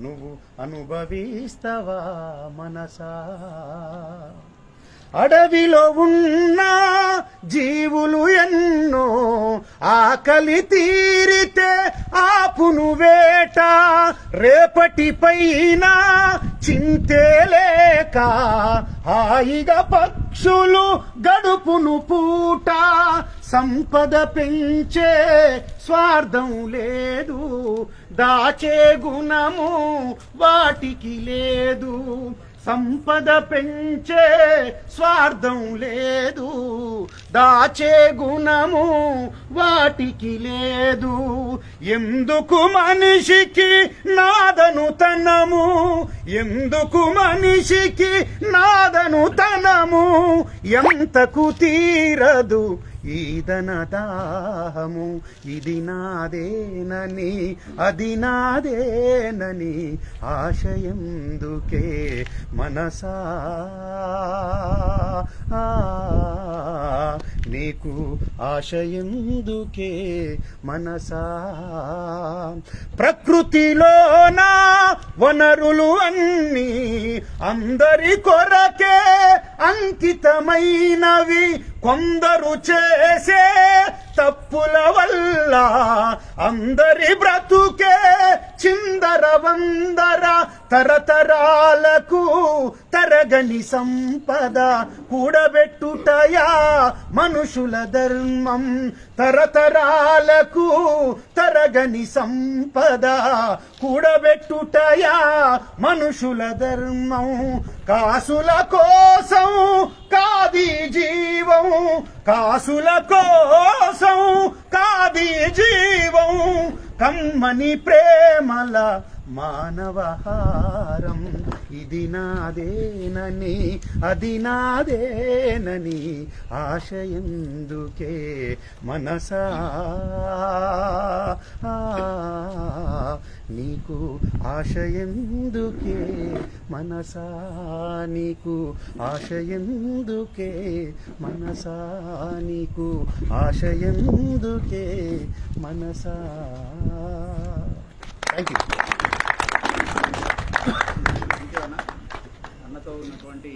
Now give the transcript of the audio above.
నువ్వు అనుభవిస్తవా మనసా? అడవిలో ఉన్న జీవులు ఎన్నో ఆకలి తీరితే ఆపును వేట, రేపటి పైన చింతే లేక హాయిగా పక్షులు గడుపును పూట. సంపద పెంచే స్వార్థం లేదు, దాచే గుణము వాటికి లేదు. సంపద పెంచే స్వార్థం లేదు, దాచే గుణము వాటికి లేదు. ఎందుకు మనిషికి నాదనుతనము, ఎందుకు మనిషికి నాదనుతనము? ఎంతకు తీరదు ఈదన దాహము. ఇది నాదేనని అది నాదేనని ఆశయందుకే మనసా నీకు ఆశయందుకే మనసా? ప్రకృతిలోన వనరులు అన్నీ అందరి కొరకే అంకితమైనవి. కొందరు చేసే తప్పుల వల్ల అందరి బ్రతుకే చిందరవందర. తరతరాలకు తరగని సంపద కూడబెట్టుటయా మనుషుల ధర్మం. తరతరాలకు తరగని సంపద కూడబెట్టుటయా మనుషుల ధర్మం. కాసుల కోసం కాది జీవం, కాసుల కోసం కాది జీవం. కమ్మని ప్రేమల మానవహారం. ఇది నాదేనని అది నాదేనని ఆశయందుకే మనసా నీకు ఆశయందుకే మనసా? నీకు ఆశయందుకే మనసా? నీకు ఆశయందుకే మనసా? Thank you. అన్నతో ఉన్నటువంటి